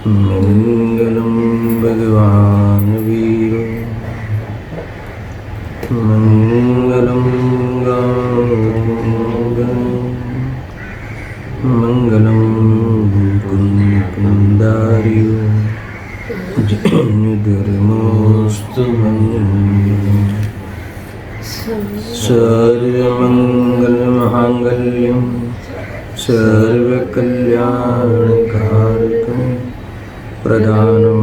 मंगलम भगवान वीरो मंगलम मंगलम कुंदारियो धर्मोस्तु मंगलम सर्वमंगलमांगल्यं सर्वकल्याणकारकं प्रदानं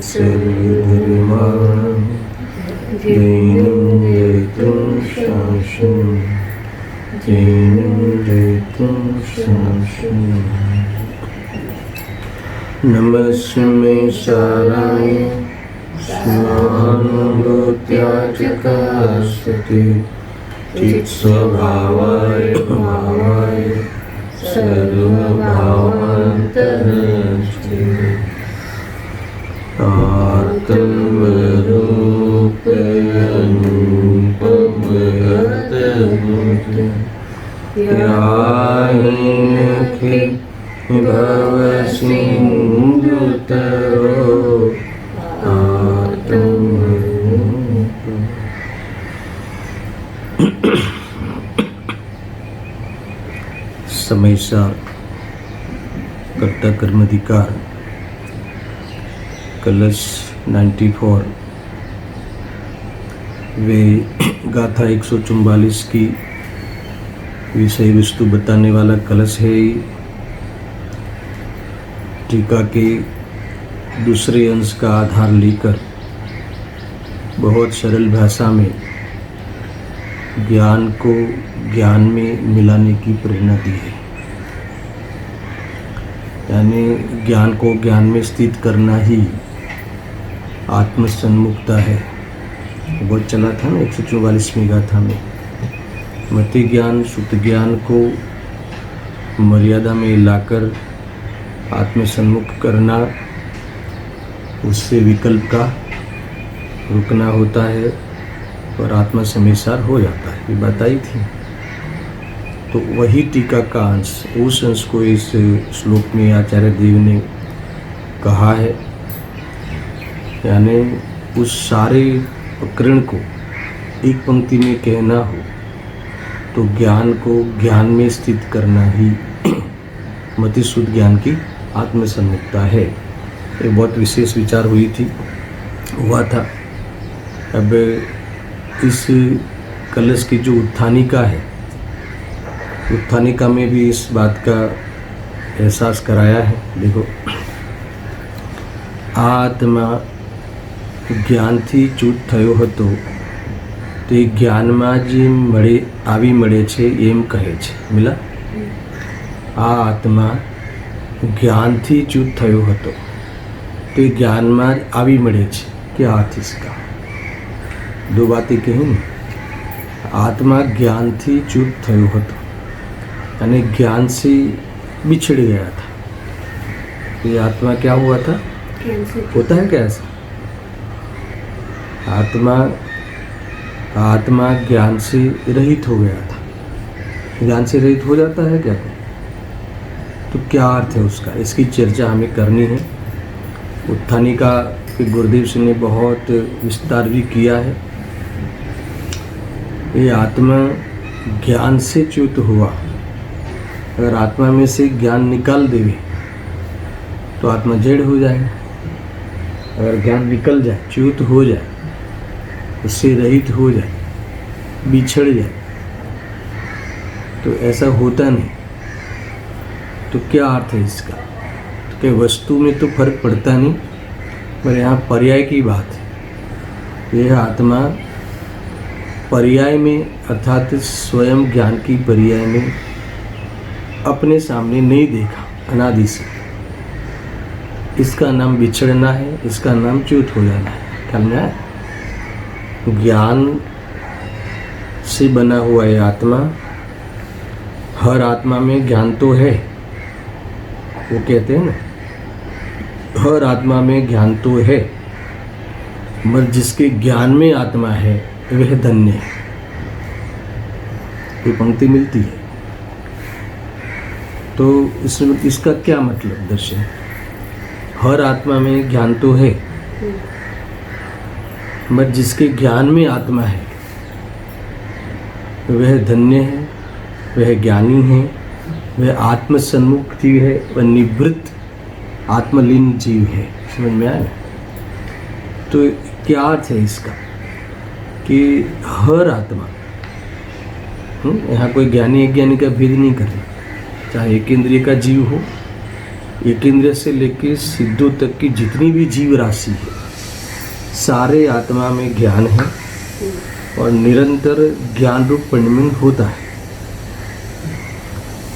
सर्वधर्माणां जैनं जयतुं शासनं जैनं जयतुं शासनं नमस्मे साराय स्वानुभूत्याचकास्ते चित्स्वभावाय भावाय सर्वभावान्तरस्ते आत्मरूपयनुपमहतमूर्ति याहिनखे भवसिन्धुतरो समय सार कर्ता कर्माधिकार कलश 94 वे गाथा 144 की विषय वस्तु बताने वाला कलश है। टीका के दूसरे अंश का आधार लेकर बहुत सरल भाषा में ज्ञान को ज्ञान में मिलाने की प्रेरणा दी है। यानी ज्ञान को ज्ञान में स्थित करना ही आत्मसन्मुखता है। बहुत चला था ना 144वीं गाथा में मति ज्ञान शुद्ध ज्ञान को मर्यादा में लाकर आत्मसन्मुख करना, उससे विकल्प का रुकना होता है और आत्मा समेसार हो जाता है। ये बताई थी। तो वही टीका का अंश, उस अंश को इस श्लोक में आचार्य देव ने कहा है। यानी उस सारे प्रकरण को एक पंक्ति में कहना हो तो ज्ञान को ज्ञान में स्थित करना ही मति शुद्ध ज्ञान की आत्मसन्मुखता है। एक बहुत विशेष विचार हुआ था। अब इस कलश की जो उत्थानिका है, उत्थानिका में भी इस बात का एहसास कराया है। देखो, आत्मा ज्ञान थी चूत थयो હતો તે જ્ઞાનમાં જે આવી મળે છે એમ કહે છે। મિલા આ આત્મા જ્ઞાનથી ચ્યુત થયો હતો તે જ્ઞાનમાં આવી મળે છે। क्या अर्थ इसका? दो बातें कही ना। आत्मा ज्ञान थी च्युत थयो હતો यानी ज्ञान से बिछड़ गया था। ये आत्मा क्या हुआ था? होता है क्या ऐसा? आत्मा ज्ञान से रहित हो गया था। ज्ञान से रहित हो जाता है क्या? तो क्या अर्थ है उसका? इसकी चर्चा हमें करनी है। उत्थानिका के गुरुदेव जी ने बहुत विस्तार भी किया है। ये आत्मा ज्ञान से च्युत हुआ। अगर आत्मा में से ज्ञान निकाल देवे तो आत्मा जड़ हो जाएगा। अगर ज्ञान निकल जाए, च्युत हो जाए, उससे रहित हो जाए, बिछड़ जाए, तो ऐसा होता नहीं। तो क्या अर्थ है इसका? तो क्या वस्तु में तो फर्क पड़ता नहीं, पर यहाँ पर्याय की बात है। यह आत्मा पर्याय में अर्थात स्वयं ज्ञान की पर्याय में अपने सामने नहीं देखा अनादि से। इसका नाम बिछड़ना है, इसका नाम च्युत हो जाना है। ख्याल में आया? ज्ञान से बना हुआ है आत्मा। हर आत्मा में ज्ञान तो है, वो कहते हैं ना, हर आत्मा में ज्ञान तो है, मगर जिसके ज्ञान में आत्मा है वह धन्य है। ये पंक्ति मिलती है। तो इसका क्या मतलब दर्शन? हर आत्मा में ज्ञान तो है, मगर जिसके ज्ञान में आत्मा है वह धन्य है, वह ज्ञानी है, वह आत्म सन्मुख जीव है, वह निवृत्त आत्मलीन जीव है। समझ में आया? तो क्या अर्थ है इसका कि हर आत्मा, यहाँ कोई ज्ञानी अज्ञानी का भेद नहीं कर रहे, चाहे एक इंद्रिय का जीव हो, एक इंद्रिय से लेकर सिद्धों तक की जितनी भी जीव राशि है, सारे आत्मा में ज्ञान है और निरंतर ज्ञान रूप परिणमन होता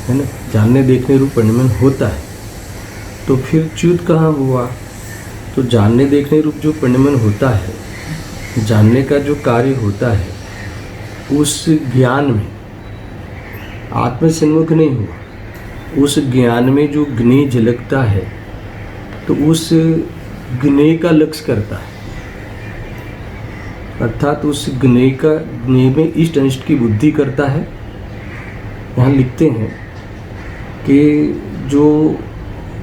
है ना, जानने देखने रूप परिणमन होता है। तो फिर च्युत कहाँ हुआ? तो जानने देखने रूप जो परिणमन होता है, जानने का जो कार्य होता है, उस ज्ञान में आत्म सन्मुख नहीं हुआ। उस ज्ञान में जो ज्ञेय झलकता है तो उस ज्ञेय का लक्ष्य करता है, अर्थात उस ज्ञेय में इष्ट अनिष्ट की बुद्धि करता है। यहाँ लिखते हैं कि जो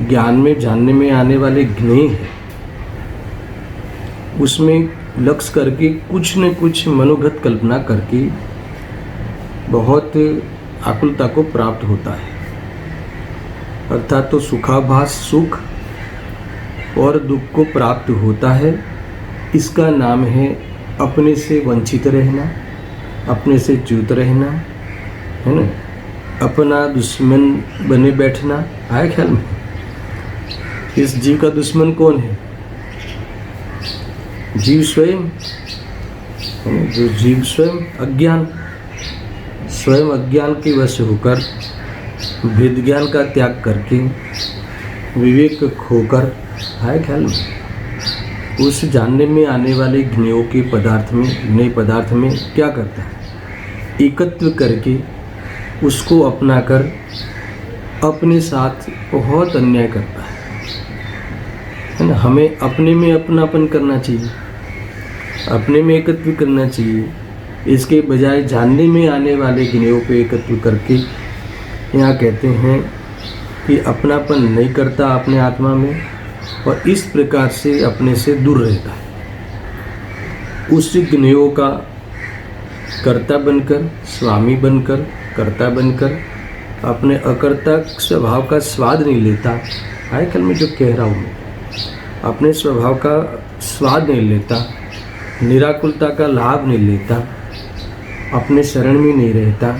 ज्ञान में जानने में आने वाले ज्ञेय है, उसमें लक्ष्य करके कुछ न कुछ मनोगत कल्पना करके बहुत आकुलता को प्राप्त होता है, अर्थात तो सुखाभास सुख और दुख को प्राप्त होता है। इसका नाम है अपने से वंचित रहना, अपने से च्युत रहना, है ना, अपना दुश्मन बने बैठना। आया ख्याल में? इस जीव का दुश्मन कौन है? जीव स्वयं, है ना, जो जीव स्वयं अज्ञान, स्वयं अज्ञान के वश होकर भेद ज्ञान का त्याग करके विवेक खोकर, है ख्याल में, उस जानने में आने वाले ज्ञेयों के पदार्थ में, नए पदार्थ में क्या करता है? एकत्व करके उसको अपनाकर अपने साथ बहुत अन्याय करता है ना। हमें अपने में अपनापन करना चाहिए, अपने में एकत्व करना चाहिए, इसके बजाय जानने में आने वाले ज्ञेयों पे एकत्व करके यहाँ कहते हैं कि अपनापन नहीं करता अपने आत्मा में और इस प्रकार से अपने से दूर रहता है। उस ज्ञेयों का कर्ता बनकर, स्वामी बनकर, कर्ता बनकर अपने अकर्ता स्वभाव का स्वाद नहीं लेता। आजकल में जो कह रहा हूँ मैं, अपने स्वभाव का स्वाद नहीं लेता, निराकुलता का लाभ नहीं लेता, अपने शरण में नहीं रहता,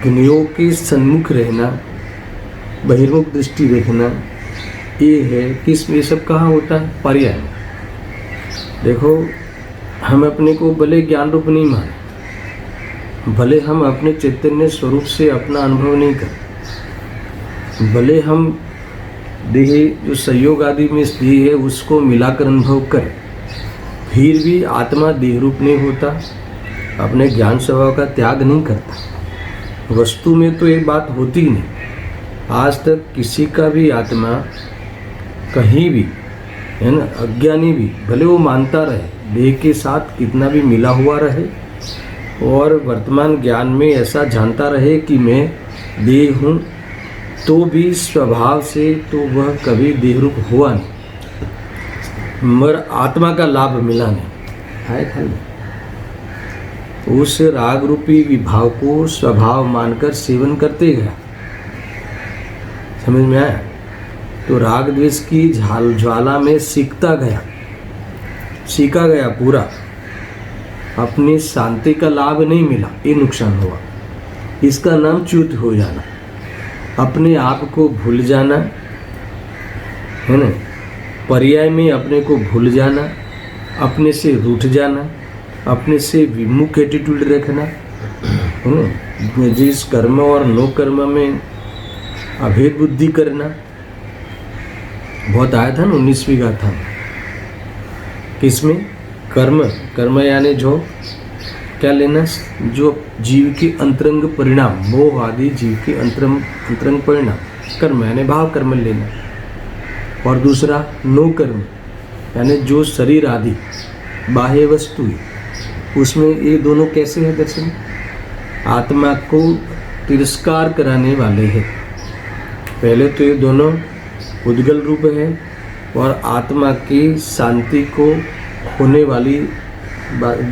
ज्ञेयों के सन्मुख रहना, बहिर्मुख दृष्टि रखना, ये है कि इसमें ये सब कहाँ होता है? पर्याय। देखो, हम अपने को भले ज्ञान रूप नहीं माने, भले हम अपने चैतन्य स्वरूप से अपना अनुभव नहीं करें, भले हम देह जो संयोग आदि में देह है उसको मिलाकर अनुभव करें, फिर भी आत्मा देह रूप नहीं होता, अपने ज्ञान स्वभाव का त्याग नहीं करता। वस्तु में तो ये बात होती ही नहीं। आज तक किसी का भी आत्मा कहीं भी, है ना, अज्ञानी भी, भले वो मानता रहे देह के साथ कितना भी मिला हुआ रहे और वर्तमान ज्ञान में ऐसा जानता रहे कि मैं देह हूँ, तो भी स्वभाव से तो वह कभी देह रूप हुआ नहीं, मगर आत्मा का लाभ मिला नहीं। है ख्याल? उस राग रूपी विभाव को स्वभाव मानकर सेवन करते गया। समझ में आया? तो राग द्वेष की ज्वाला में सीखता गया, सीखा गया पूरा, अपनी शांति का लाभ नहीं मिला, ये नुकसान हुआ। इसका नाम च्युत हो जाना, अपने आप को भूल जाना, है ना, पर्याय में अपने को भूल जाना, अपने से रूठ जाना, अपने से विमुख एटीट्यूड रखना, है ना, जिस कर्म और नो कर्म में अभेद बुद्धि करना। बहुत आया था ना 19वीं गाथा में, किसमें? कर्म, कर्म यानी जो क्या लेना, जो जीव के अंतरंग परिणाम, मोह आदि जीव के अंतरंग परिणाम, कर्म यानी भाव कर्म लेना। और दूसरा नो कर्म यानी जो शरीर आदि बाह्य वस्तु है, उसमें ये दोनों कैसे है दर्शन? आत्मा को तिरस्कार कराने वाले हैं। पहले तो ये दोनों उद्गल रूप है, और आत्मा की शांति को होने वाली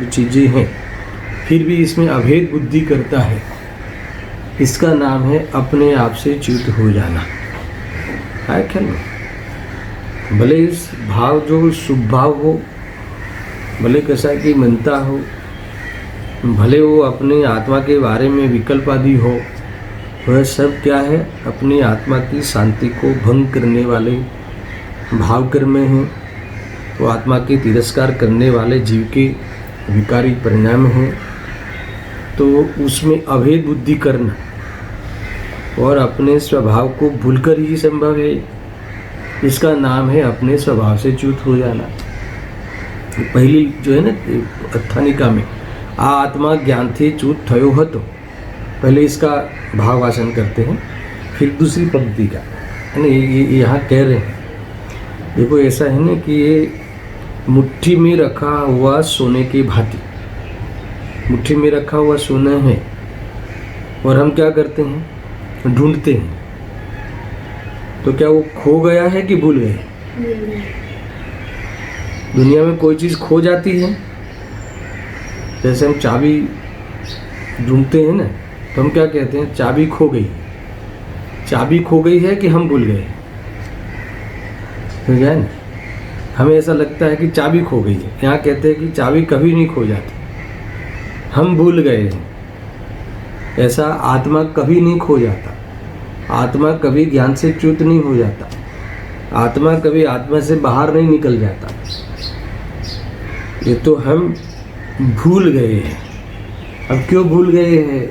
चीज़ें हैं, फिर भी इसमें अभेद बुद्धि करता है, इसका नाम है अपने आप से च्युत हो जाना। है क्या नहीं? भले इस भाव जो शुभ भाव हो, भले कैसा कि मनता हो, भले वो अपने आत्मा के बारे में विकल्प आदि हो, वह सब क्या है? अपनी आत्मा की शांति को भंग करने वाले भाव कर्म हैं। तो आत्मा के तिरस्कार करने वाले जीव के विकारी परिणाम हैं। तो उसमें अभेद बुद्धि करना और अपने स्वभाव को भूलकर ही संभव है, इसका नाम है अपने स्वभाव से च्युत हो जाना। पहली जो है ना अट्ठानिका में आत्मा ज्ञान थे च्युत थयो हतो, पहले इसका भाव वाचन करते हैं, फिर दूसरी पंक्ति का है ना, ये यहाँ कह रहे हैं। देखो ऐसा है ना कि ये मुट्ठी में रखा हुआ सोने की भांति, मुट्ठी में रखा हुआ सोना है और हम क्या करते हैं? ढूंढते हैं। तो क्या वो खो गया है कि भूल गए? दुनिया में कोई चीज़ खो जाती है, जैसे हम चाबी ढूंढते हैं ना, तो हम क्या कहते हैं? चाबी खो गई। चाबी खो गई है कि हम भूल गए? समझ गए ना? हमें ऐसा लगता है कि चाबी खो गई है, यहाँ कहते हैं कि चाबी कभी नहीं खो जाती, हम भूल गए हैं। ऐसा आत्मा कभी नहीं खो जाता, आत्मा कभी ज्ञान से च्युत नहीं हो जाता, आत्मा कभी आत्मा से बाहर नहीं निकल जाता। ये तो हम भूल गए हैं। अब क्यों भूल गए हैं?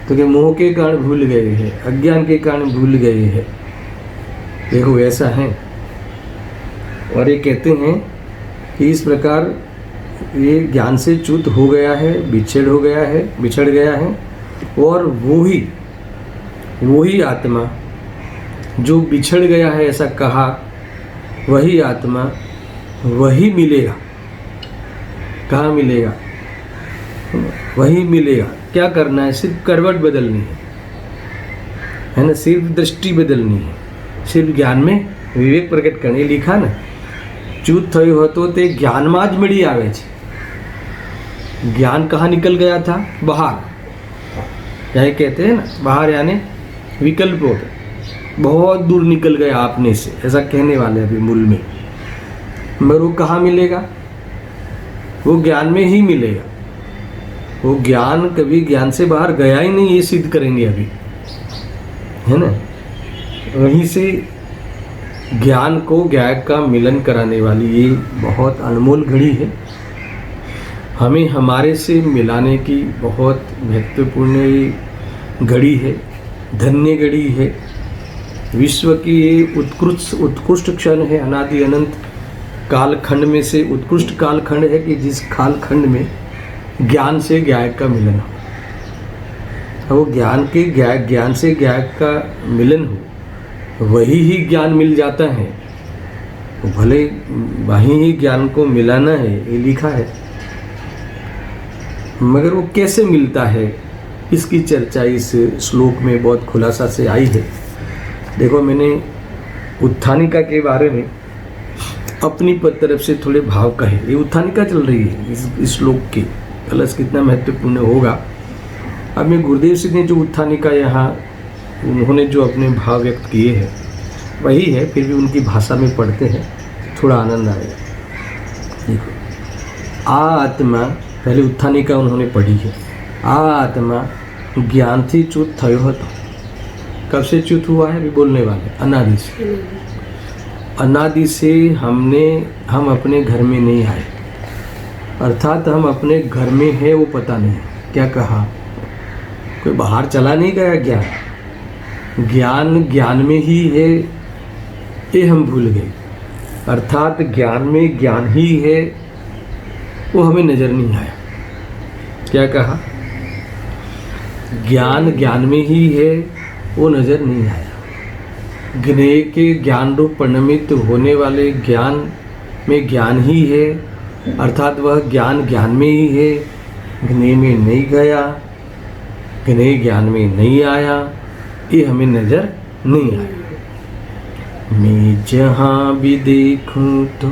तो कि मोह के कारण भूल गए हैं, अज्ञान के कारण भूल गए हैं। देखो ऐसा है। और ये कहते हैं कि इस प्रकार ये ज्ञान से च्युत हो गया है, बिछड़ गया है और वही आत्मा जो बिछड़ गया है, ऐसा कहा, वही आत्मा वही मिलेगा। कहाँ मिलेगा? वही मिलेगा। क्या करना है? सिर्फ करवट बदलनी है ना, सिर्फ दृष्टि बदलनी है, सिर्फ ज्ञान में विवेक प्रकट करने। लिखा ना, च्युत थयो हतो ते ज्ञानमा ज मળી આવે છે। ज्ञान कहाँ निकल गया था? बाहर। यही कहते हैं ना, बाहर यानी विकल्पों पे बहुत दूर निकल गया आपने से, ऐसा कहने वाले अभी मूल में। मगर वो कहाँ मिलेगा? वो ज्ञान में ही मिलेगा। वो ज्ञान कभी ज्ञान से बाहर गया ही नहीं, ये सिद्ध करेंगे अभी, है ना। वहीं से ज्ञान को ज्ञान का मिलन कराने वाली ये बहुत अनमोल घड़ी है, हमें हमारे से मिलाने की बहुत महत्वपूर्ण घड़ी है, धन्य घड़ी है। विश्व की ये उत्कृष्ट क्षण है, अनादि अनंत कालखंड में से उत्कृष्ट कालखंड है कि जिस कालखंड में ज्ञान से ज्ञान का मिलन हो। वो ज्ञान से ज्ञान का मिलन हो, वही ही ज्ञान मिल जाता है। तो भले वहीं ही ज्ञान को मिलाना है, ये लिखा है, मगर वो कैसे मिलता है, इसकी चर्चा इस श्लोक में बहुत खुलासा से आई है। देखो, मैंने उत्थानिका के बारे में अपनी तरफ से थोड़े भाव कहे। ये उत्थानिका चल रही है इस श्लोक के, कलश कितना महत्वपूर्ण होगा। अब मैं गुरुदेव सिंह ने जो उत्थानिका यहाँ उन्होंने जो अपने भाव व्यक्त किए हैं वही है, फिर भी उनकी भाषा में पढ़ते हैं, थोड़ा आनंद आएगा। देखो, आत्मा, पहले उत्थानिका उन्होंने पढ़ी है। आत्मा ज्ञान थी च्युत थयो हतो। कब से च्युत हुआ है? अभी बोलने वाले, अनादि से। अनादि से हम अपने घर में नहीं आए, अर्थात हम अपने घर में है वो पता नहीं। क्या कहा? कोई बाहर चला नहीं गया। ज्ञान में ही है, ये हम भूल गए। अर्थात ज्ञान में ज्ञान ही है, वो हमें नजर नहीं आया। क्या कहा? ज्ञान में ही है, वो नजर नहीं आया। ज्ञेय के ज्ञान रूप परिणमित होने वाले ज्ञान में ज्ञान ही है, अर्थात वह ज्ञान में ही है, ज्ञेय में नहीं गया, ज्ञेय ज्ञान में नहीं आया, ये हमें नजर नहीं आया। मैं जहाँ भी देखूं तो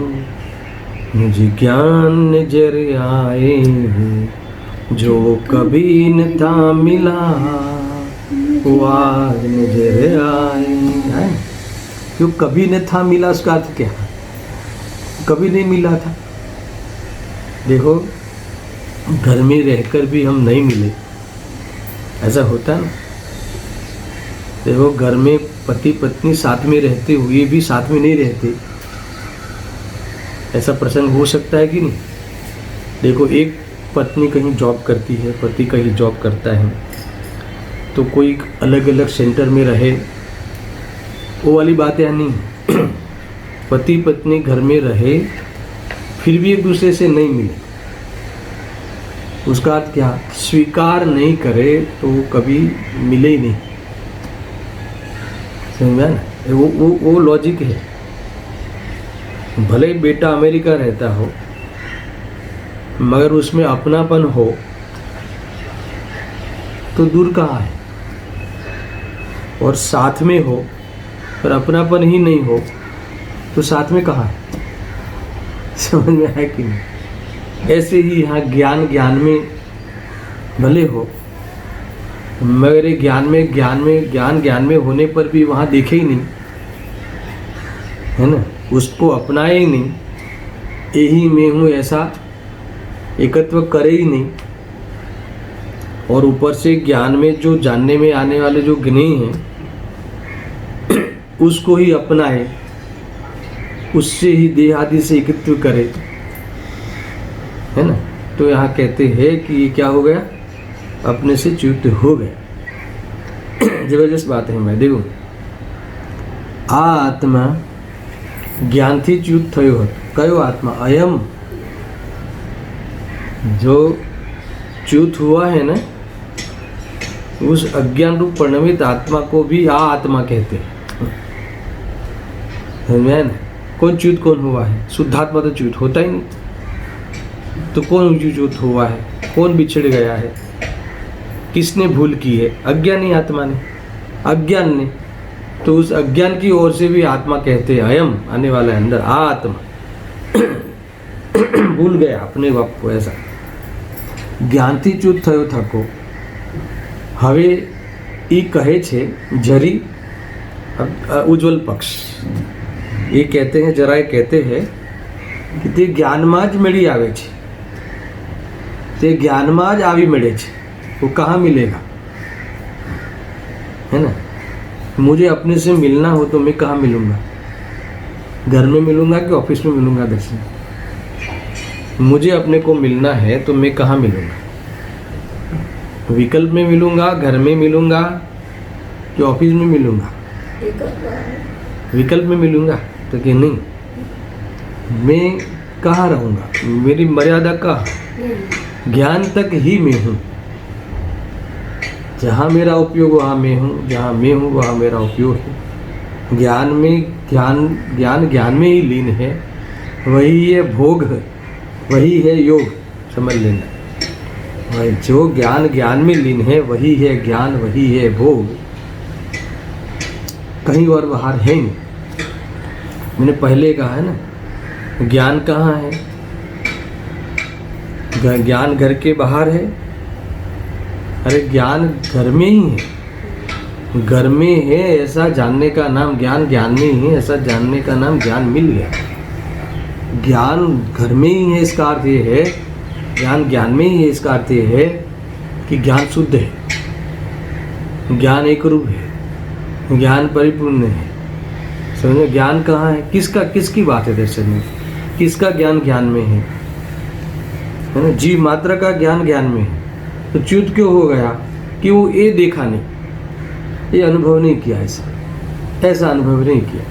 मुझे ज्ञान नजर आए, जो कभी न था मिला वो आज नजर आए। है जो कभी न था मिला, उसका अर्थ क्या है? कभी नहीं मिला था। देखो घर में रहकर भी हम नहीं मिले, ऐसा होता ना। देखो घर में पति पत्नी साथ में रहते हुए भी साथ में नहीं रहते, ऐसा प्रसंग हो सकता है कि नहीं? देखो एक पत्नी कहीं जॉब करती है, पति कहीं जॉब करता है, तो कोई अलग अलग सेंटर में रहे, वो वाली बात है नहीं। पति पत्नी घर में रहे फिर भी एक दूसरे से नहीं मिले, उसका अर्थ क्या? स्वीकार नहीं करे तो कभी मिले ही नहीं। समझा ना? वो लॉजिक है। भले ही बेटा अमेरिका रहता हो मगर उसमें अपनापन हो तो दूर कहाँ है, और साथ में हो पर अपनापन ही नहीं हो तो साथ में कहाँ है? समझ में है कि नहीं? ऐसे ही यहाँ ज्ञान में भले हो मगर ज्ञान में होने पर भी वहाँ देखे ही नहीं, है ना, उसको अपनाए ही नहीं, यही मैं हूँ ऐसा एकत्व करे ही नहीं, और ऊपर से ज्ञान में जो जानने में आने वाले जो ज्ञानी हैं उसको ही अपनाए, उससे ही देह आदि से एकत्व करे, है ना। तो यहाँ कहते हैं कि ये क्या हो गया? अपने से च्युत हो गया। जबरदस्त बात है। मैं देखो आ आत्मा ज्ञान थी च्युत थयो हतो। कयो आत्मा? अयम जो च्युत हुआ है ना, उस अज्ञान रूप परिणमित आत्मा को भी आ आत्मा कहते हैं। समझे ना? कौन च्युत कौन हुआ है? शुद्धात्मा तो च्युत होता ही नहीं, तो कौन च्युत हुआ है? कौन बिछड़ गया है? किसने भूल की है? अज्ञानी आत्मा ने, अज्ञान ने। तो उस अज्ञान की ओर से भी आत्मा कहते हैं, अयम आने वाला है अंदर, आत्मा भूल गया अपने बाप को। ऐसा ज्ञानથી च्युत થયો થાકો। હવે એ કહે છે જરી ઉજ્જવલ પક્ષ, ये कहते हैं, जरा ये कहते हैं कि તે જ્ઞાનમાં જ મળી આવે છે, તે જ્ઞાનમાં જ આવી મળે છે, वो कहाँ मिलेगा? है ना। मुझे अपने से मिलना हो तो मैं कहाँ मिलूँगा? घर में मिलूँगा कि ऑफिस में मिलूँगा? दर्शन, मुझे अपने को मिलना है तो मैं कहाँ मिलूँगा? विकल्प में मिलूँगा, घर में मिलूँगा कि ऑफिस में मिलूँगा? विकल्प में मिलूँगा तो कि नहीं, मैं कहाँ रहूँगा? मेरी मर्यादा कहाँ? ज्ञान तक ही मैं हूँ। जहाँ मेरा उपयोग वहाँ मैं हूँ, जहाँ मैं हूँ वहाँ मेरा उपयोग है। ज्ञान में ही लीन है, वही है भोग, वही है योग। समझ लेना, जो ज्ञान में लीन है वही है ज्ञान, वही है भोग, कहीं और बाहर है नहीं। मैंने पहले कहा है ना, ज्ञान कहाँ है? ज्ञान घर के बाहर है। अरे ज्ञान घर में ही है, घर में है ऐसा जानने का नाम ज्ञान, ज्ञान में ही है ऐसा जानने का नाम ज्ञान। मिल गया। ज्ञान घर में ही है इसका अर्थ ये है, ज्ञान में ही है इसका अर्थ ये है कि ज्ञान शुद्ध है, ज्ञान एक रूप है, ज्ञान परिपूर्ण है। समझो ज्ञान कहाँ है? किसकी बात है दर्शन में? किसका ज्ञान में है ना? जीव मात्र का ज्ञान में है। तो च्युत क्यों हो गया? कि वो ये देखा नहीं, ये अनुभव नहीं किया, ऐसा अनुभव नहीं किया।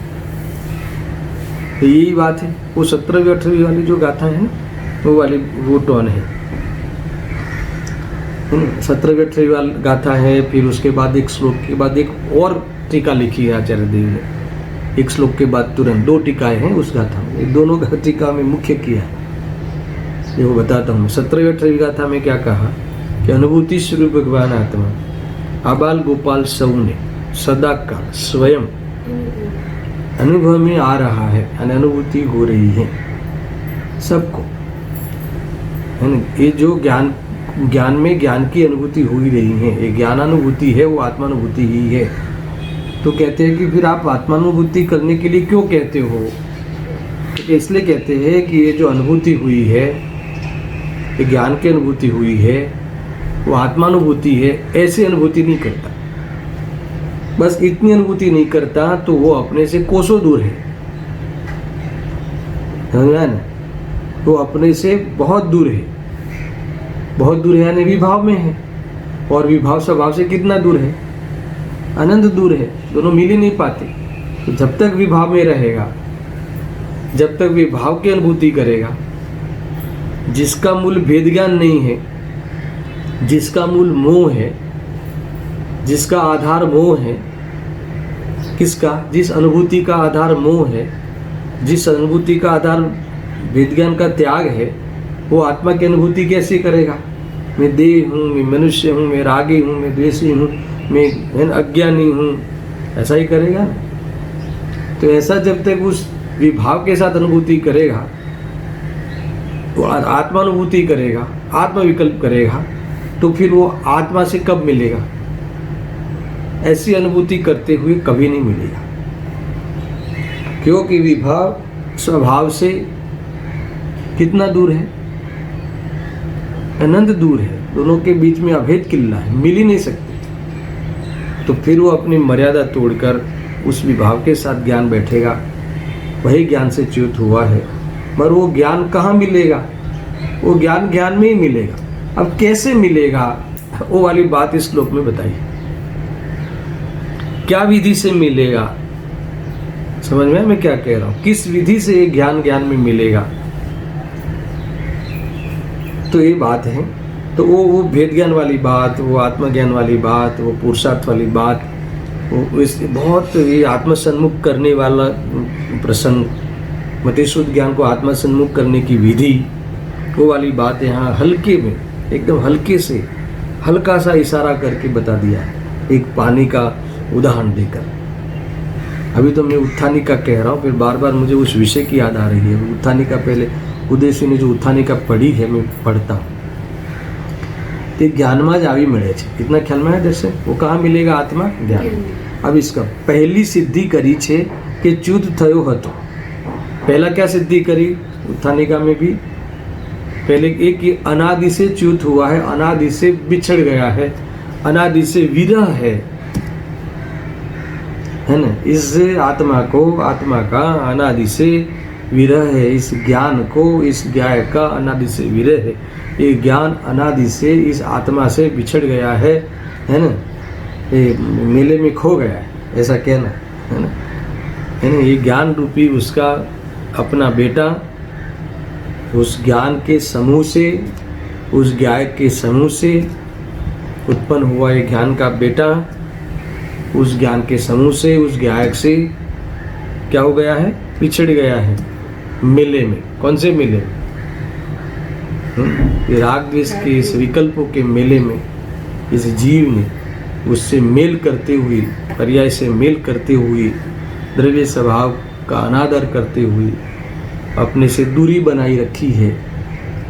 तो यही बात है। वो 17वीं 18वीं वाली जो गाथा है ना, वो वाली वो टोन है। 17वीं 18वीं वाली गाथा है। फिर उसके बाद एक श्लोक के बाद एक और टीका लिखी है आचार्य देव ने। एक श्लोक के बाद तुरंत 2 टीकाएं हैं उस गाथा में। ये दोनों टीका में मुख्य किया है, ये वो बताता हूँ। 17वीं 18वीं गाथा में क्या कहा कि अनुभूति स्वरूप भगवान आत्मा आबाल गोपाल सौने सदा काल स्वयं अनुभव में आ रहा है, अनुभूति हो रही है सबको, है ना। ये जो ज्ञान में ज्ञान की अनुभूति हो ही रही है, ये ज्ञानानुभूति है, वो आत्मानुभूति ही है। तो कहते हैं कि फिर आप आत्मानुभूति करने के लिए क्यों कहते हो? तो इसलिए कहते हैं कि ये जो अनुभूति हुई है, ये ज्ञान की अनुभूति हुई है, वो आत्मानुभूति है। ऐसी अनुभूति नहीं करता, बस इतनी अनुभूति नहीं करता तो वो अपने से कोसों दूर है, समझा ना। वो अपने से बहुत दूर है, बहुत दूर है यानी विभाव में है। और विभाव स्वभाव से कितना दूर है? अनंत दूर है, दोनों मिल ही नहीं पाते। तो जब तक विभाव में रहेगा, जब तक विभाव की अनुभूति करेगा, जिसका मूल भेद ज्ञान नहीं है, जिसका मूल मोह है, जिसका आधार मोह है, किसका? जिस अनुभूति का आधार मोह है, जिस अनुभूति का आधार भेद ज्ञान का त्याग है, वो आत्मा की अनुभूति कैसे करेगा? मैं देह हूँ, मैं मनुष्य हूँ, मैं रागी हूँ, मैं द्वेषी हूँ, मैं अज्ञानी हूँ, ऐसा ही करेगा। तो ऐसा जब तक उस विभाव के साथ अनुभूति करेगा, तो आत्मानुभूति करेगा, आत्मविकल्प करेगा, तो फिर वो आत्मा से कब मिलेगा? ऐसी अनुभूति करते हुए कभी नहीं मिलेगा, क्योंकि विभाव स्वभाव से कितना दूर है? अनंत दूर है। दोनों के बीच में अभेद किल्ला है, मिल ही नहीं सकते। तो फिर वो अपनी मर्यादा तोड़कर उस विभाव के साथ ज्ञान बैठेगा, वही ज्ञान से च्युत हुआ है। पर वो ज्ञान कहाँ मिलेगा? वो ज्ञान ज्ञान में ही मिलेगा। अब कैसे मिलेगा, वो वाली बात इस श्लोक में बताइए। क्या विधि से मिलेगा? समझ में मैं क्या कह रहा हूँ? किस विधि से ये ज्ञान ज्ञान में मिलेगा? तो ये बात है। तो वो भेद ज्ञान वाली बात, वो आत्मज्ञान वाली बात, वो पुरुषार्थ वाली बात, वो इस बहुत ये आत्मसन्मुख करने वाला प्रसंग, मतिशुद्ध ज्ञान को आत्मसन्मुख करने की विधि, वो वाली बात यहाँ हल्के में, एकदम हल्के से, हल्का सा इशारा करके बता दिया है, एक पानी का उदाहरण देकर। अभी तो मैं उत्थानिका कह रहा हूँ, फिर बार बार मुझे उस विषय की याद आ रही है। उत्थानिका पहले उदयसिंह ने जो उत्थानिका पढ़ी है, मैं पढ़ता हूँ। तो ज्ञानमा ज આવી મળે છે, इतना ख्याल में है जैसे वो कहाँ मिलेगा? आत्मा ज्ञान। अब इसका पहली सिद्धि करी छे कि च्युत थयो हतो। पहला क्या सिद्धि करी उत्थानिका में भी? पहले एक कि अनादि से च्युत हुआ है, अनादि से बिछड़ गया है, अनादि से विरह है ना। इस आत्मा को, आत्मा का अनादि से विरह है, इस ज्ञान को, इस ज्ञान का अनादि से विरह है। ये ज्ञान अनादि से इस आत्मा से बिछड़ गया है ना। ये मेले में खो गया है, ऐसा कहना है ना। ये ज्ञान रूपी उसका अपना बेटा, उस ज्ञान के समूह से, उस ज्ञान के समूह से उत्पन्न हुआ ये ज्ञान का बेटा, उस ज्ञान के समूह से, उस ज्ञान से क्या हो गया है? पिछड़ गया है मेले में। कौन से मेले में? ये राग द्वेष के इस विकल्पों के मेले में इस जीव ने उससे मेल करते हुए, पर्याय से मेल करते हुए, द्रव्य स्वभाव का अनादर करते हुए अपने से दूरी बनाई रखी है।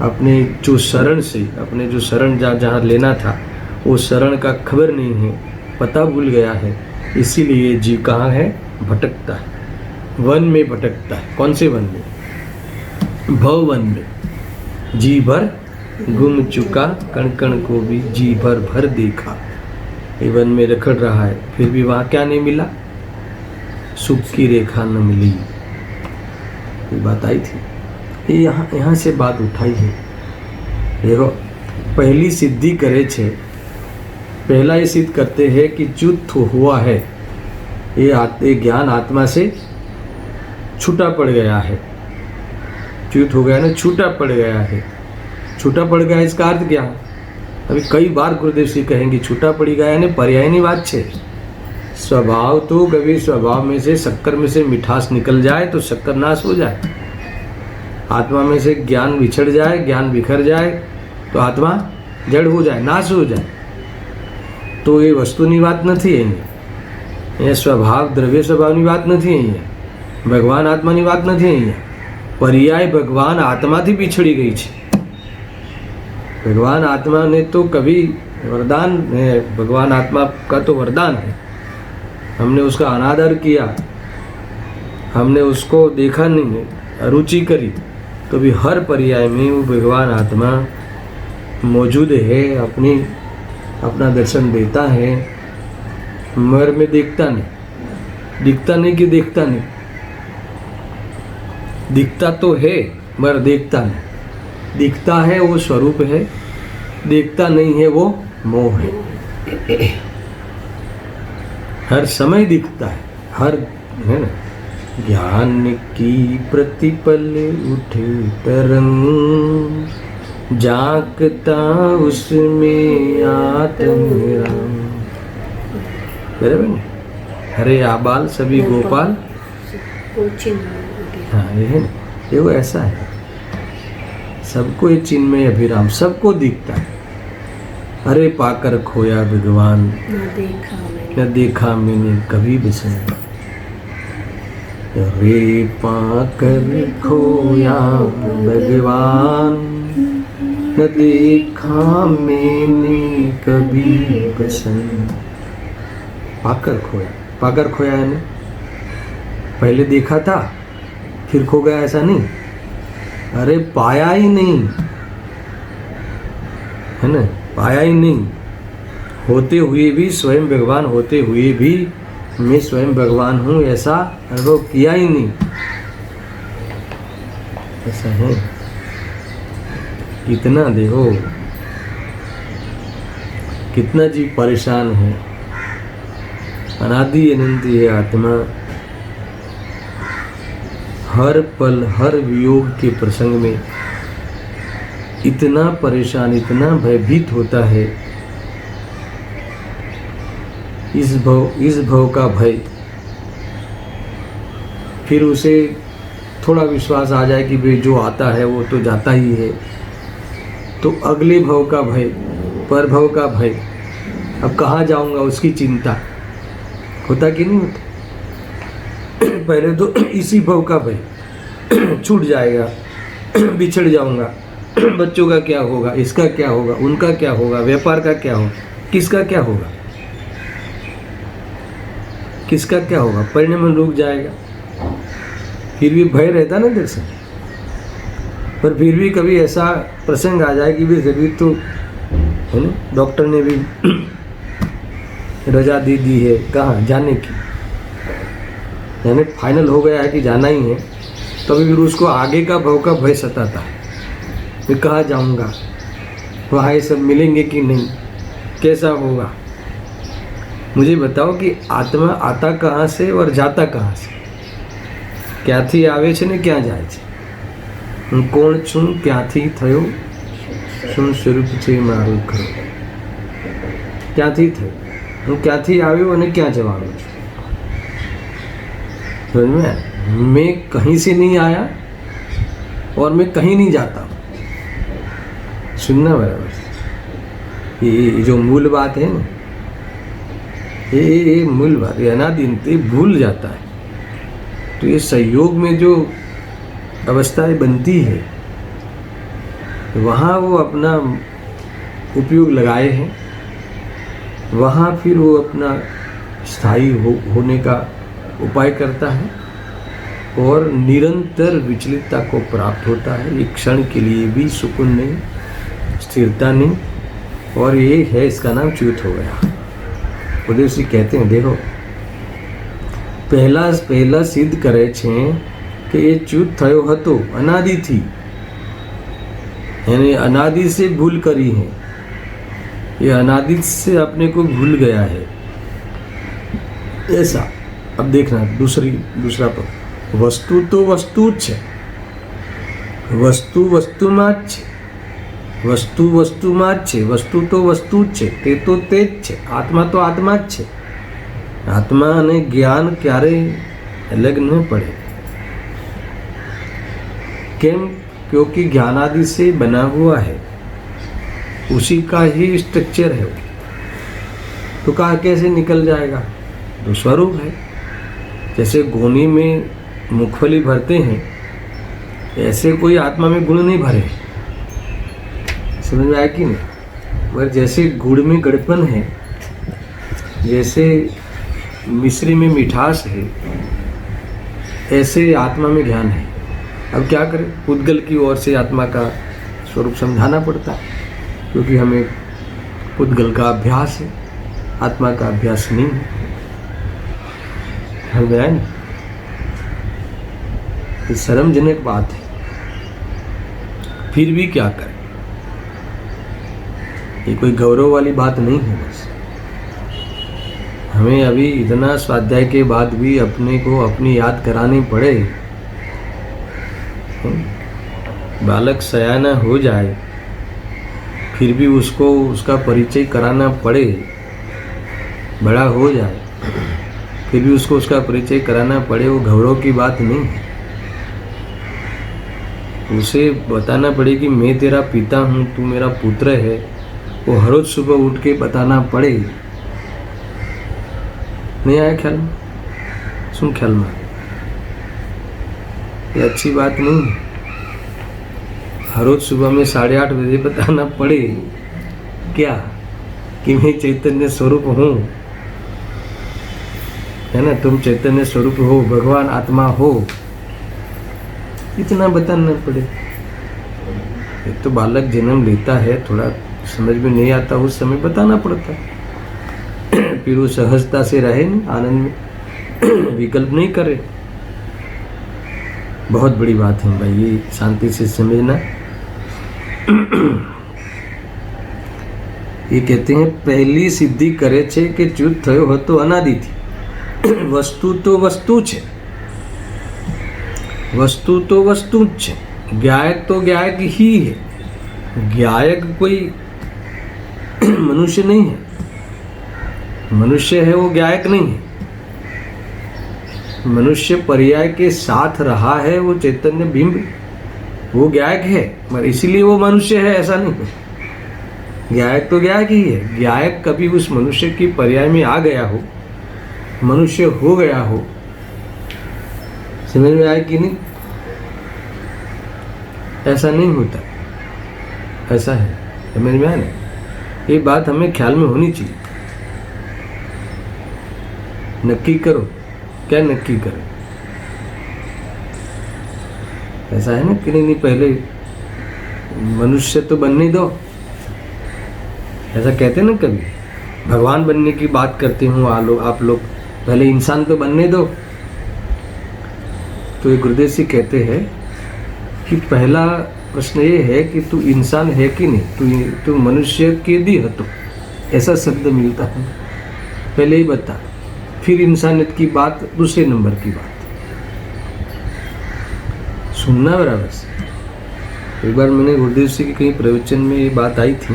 अपने जो शरण से, अपने जो शरण जहाँ लेना था, वो शरण का खबर नहीं है, पता भूल गया है। इसीलिए जीव कहाँ है? भटकता है, वन में भटकता है। कौन से वन में? भव वन में। जी भर गुम चुका, कण कण को भी जी भर भर देखा। ये वन में रखड़ रहा है, फिर भी वहाँ क्या नहीं मिला? सुख की रेखा न मिली। ये बात आई थी, ये यहाँ से बात उठाई है। देखो, पहली सिद्धि करे छे, पहला ये सिद्ध करते हैं कि च्युत हुआ है, ये ज्ञान आत्मा से छूटा पड़ गया है। च्युत हो गया ना, छूटा पड़ गया है। छूटा पड़ गया, इसका अर्थ क्या? अभी कई बार गुरुदेव श्री कहेंगे छूटा पड़ी गया यानी पर्यायनी बात छे। स्वभाव तो कभी स्वभाव में से, शक्कर में से मिठास निकल जाए तो शक्कर नाश हो जाए। आत्मा में से ज्ञान बिछड़ जाए, ज्ञान बिखर जाए तो आत्मा जड़ हो जाए, नाश हो जाए। तो ये वस्तुनी बात नहीं। ये स्वभाव, द्रव्य स्वभावनी बात नहीं। ભગવાન આત્માની વાત નથી અહીંયા. पर्याय भगवान आत्माથી बिछड़ी गई છે. भगवान आत्मा ने तो कभी वरदान है, भगवान आत्मा का तो वरदान है. हमने उसका अनादर किया, हमने उसको देखा नहीं, अरुचि करी, तो भी हर पर्याय में वो भगवान आत्मा मौजूद है, अपना दर्शन देता है. मगर में दिखता नहीं कि देखता नहीं. दिखता तो है मगर देखता नहीं. दिखता है वो स्वरूप है, देखता नहीं है वो मोह है. हर समय दिखता है, हर है ना. ज्ञान की प्रतिपल उठे तरंग, जागता उसमें आत्मराम. बराबर ना. हरे आबाल सभी गोपाल. हाँ ये है ना, ये वो ऐसा है. सबको ये चिन्मय अभिराम, सबको दिखता है. अरे पाकर खोया भगवान, न देखा मैंने कभी बिसन. अरे पाकर खोया भगवान, न देखा मैंने कभी बिसन. पाकर खोया है ना. पहले देखा था फिर खो गया, ऐसा नहीं. अरे पाया ही नहीं है ना, पाया ही नहीं. होते हुए भी, स्वयं भगवान होते हुए भी मैं स्वयं भगवान हूँ ऐसा अनुभव किया ही नहीं. ऐसा है. कितना देखो, कितना जीव परेशान है. अनादि अनंती है आत्मा. हर पल हर वियोग के प्रसंग में इतना परेशान, इतना भयभीत होता है. इस भव का भय. फिर उसे थोड़ा विश्वास आ जाए कि भाई जो आता है वो तो जाता ही है, तो अगले भव का भय, पर भव का भय. अब कहाँ जाऊंगा उसकी चिंता. होता कि नहीं होता. पहले तो इसी भव का भय, छूट जाएगा, बिछड़ जाऊंगा, बच्चों का क्या होगा, इसका क्या होगा, उनका क्या होगा, व्यापार का क्या होगा, किसका क्या होगा, किसका क्या होगा. परिणाम रुक जाएगा. फिर भी भय रहता ना देर से. पर फिर भी कभी ऐसा प्रसंग आ जाए कि भी जरूरी तो है ना, डॉक्टर ने भी रजा दे दी है कहाँ जाने की, यानी फाइनल हो गया है कि जाना ही है, तभी फिर उसको आगे का भव का भय सताता है. मैं कहाँ जाऊँगा, वहाँ ये सब मिलेंगे कि नहीं, कैसा होगा. मुझे बताओ कि आत्मा आता कहाँ से और जाता कहाँ से. ક્યાંથી આવે છે ને ક્યાં જાય છે. હું કોણ છું, ક્યાંથી થયો, શું સ્વરૂપ છે મારું ખરું. ક્યાંથી થયો, હું ક્યાંથી આવ્યો અને ક્યાં જવાનો છું. समझ में आया? मैं कहीं से नहीं आया और मैं कहीं नहीं जाता. सुनना बराबर. ये जो मूल बात है ना, ये मूल बात, ये अनादिनते भूल जाता है. तो ये संयोग में जो अवस्थाएं बनती है, वहाँ वो अपना उपयोग लगाए हैं. वहाँ फिर वो अपना स्थायी होने का उपाय करता है और निरंतर विचलितता को प्राप्त होता है. एक क्षण के लिए भी सुकून नहीं, स्थिरता नहीं. और ये है, इसका नाम च्युत हो गया. उदय श्री कहते हैं देखो, પહેલા સિદ્ધ કરે છે કે એ ચ્યુત થયો હતો અનાદિથી. यानी अनादि से भूल करी है, ये अनादि से अपने को भूल गया है ऐसा. अब देखना दूसरा पर, वस्तु तो वस्तु જ છે, વસ્તુ વસ્તુમાં જ છે, વસ્તુ વસ્તુમાં જ છે, વસ્તુ તો વસ્તુ જ છે, તે તો તે જ છે, આત્મા તો આત્મા જ છે. आत्मा ने ज्ञान क्यारे अलग न पड़े. केम, क्योंकि ज्ञान आदि से बना हुआ है, उसी का ही स्ट्रक्चर है. तो कहाँ कैसे निकल जाएगा. तो स्वरूप है. जैसे गोनी में मूंगफली भरते हैं, ऐसे कोई आत्मा में गुण नहीं भरे। समझ में आया कि नहीं? मगर जैसे गुड़ में गड़पन है, जैसे मिश्री में मिठास है, ऐसे आत्मा में ज्ञान है। अब क्या करें, पुद्गल की ओर से आत्मा का स्वरूप समझाना पड़ता है, क्योंकि हमें पुद्गल का अभ्यास है, आत्मा का अभ्यास नहीं है। हल गया ना? ये शर्मजनक बात है, फिर भी क्या करें? ये कोई गौरव वाली बात नहीं है। बस हमें अभी इतना स्वाध्याय के बाद भी अपने को अपनी याद करानी पड़े। बालक सयाना हो जाए फिर भी उसको उसका परिचय कराना पड़े, बड़ा हो जाए फिर भी उसको उसका परिचय कराना पड़े, वो गौरव की बात नहीं है। उसे बताना पड़े कि मैं तेरा पिता हूँ, तू मेरा पुत्र है, वो हर रोज सुबह उठ के बताना पड़े। नहीं आया ख्याल में? सुन ख्याल में, ये अच्छी बात नहीं है। हर रोज सुबह में 8:30 बजे बताना पड़े क्या कि मैं चैतन्य स्वरूप हूँ, है ना? तुम चैतन्य स्वरूप हो, भगवान आत्मा हो, इतना बताना पड़े। एक तो बालक जन्म लेता है, थोड़ा समझ में नहीं आता, उस समय बताना पड़ता है। फिर वो सहजता से रहे, आनंद में, विकल्प नहीं करे। बहुत बड़ी बात है भाई, ये शांति से समझना। ये कहते हैं पहली सिद्धि करे छे कि च्युत थयो હતો અનાદિથી। વસ્તુ તો વસ્તુ છે, वस्तु तो वस्तु है, ज्ञायक तो ज्ञायक ही है। ज्ञायक कोई मनुष्य नहीं है, मनुष्य है वो ज्ञायक नहीं है। मनुष्य पर्याय के साथ रहा है, वो चैतन्य बिंब, वो ज्ञायक है, मगर इसीलिए वो मनुष्य है ऐसा नहीं है। ज्ञायक तो ज्ञायक ही है। ज्ञायक कभी उस मनुष्य की पर्याय में आ गया हो, मनुष्य हो गया हो। समझ में आया कि नहीं? ऐसा नहीं होता, ऐसा है। समझ में आया ना? ये बात हमें ख्याल में होनी चाहिए। नक्की करो, क्या नक्की करो? ऐसा है ना कि नहीं, पहले मनुष्य तो बनने दो, ऐसा कहते हैं ना। कभी भगवान बनने की बात करते हो आप लोग, पहले इंसान तो बनने दो। तो ये गुरुदेव जी कहते हैं कि पहला प्रश्न ये है कि तू इंसान है कि नहीं, तू मनुष्य के दी है, तो ऐसा शब्द मिलता है। पहले ही बता, फिर इंसानियत की बात दूसरे नंबर की बात। सुनना बराबर से। एक बार मैंने गुरुदेव जी के कहीं प्रवचन में ये बात आई थी,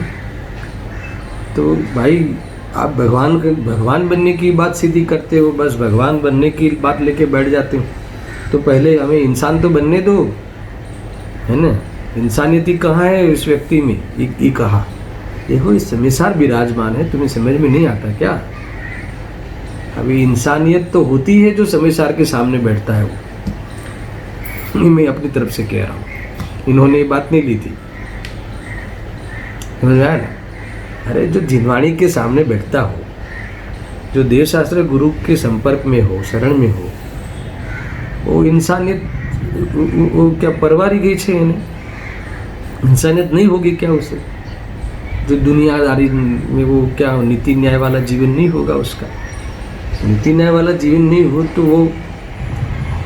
तो भाई आप भगवान बनने की बात सीधी करते हो, बस भगवान बनने की बात लेके बैठ जाते हो। तो पहले हमें इंसान तो बनने दो, है ना? इंसानियत ही कहाँ है इस व्यक्ति में? ये कहा, देखो इस समिसार विराजमान है, तुम्हें समझ में नहीं आता क्या? अभी इंसानियत तो होती है जो समिसार के सामने बैठता है, वो मैं अपनी तरफ से कह रहा हूँ, इन्होंने ये बात नहीं ली थी। समझ में आया ना? अरे जो जिनवाणी के सामने बैठता हो, जो देवशास्त्र गुरु के संपर्क में हो, शरण में हो, वो इंसानियत, वो क्या परवारी गई छे इन्हें? इंसानियत नहीं होगी क्या उसे? जो दुनियादारी में वो क्या नीति न्याय वाला जीवन नहीं होगा उसका? नीति न्याय वाला जीवन नहीं हो तो वो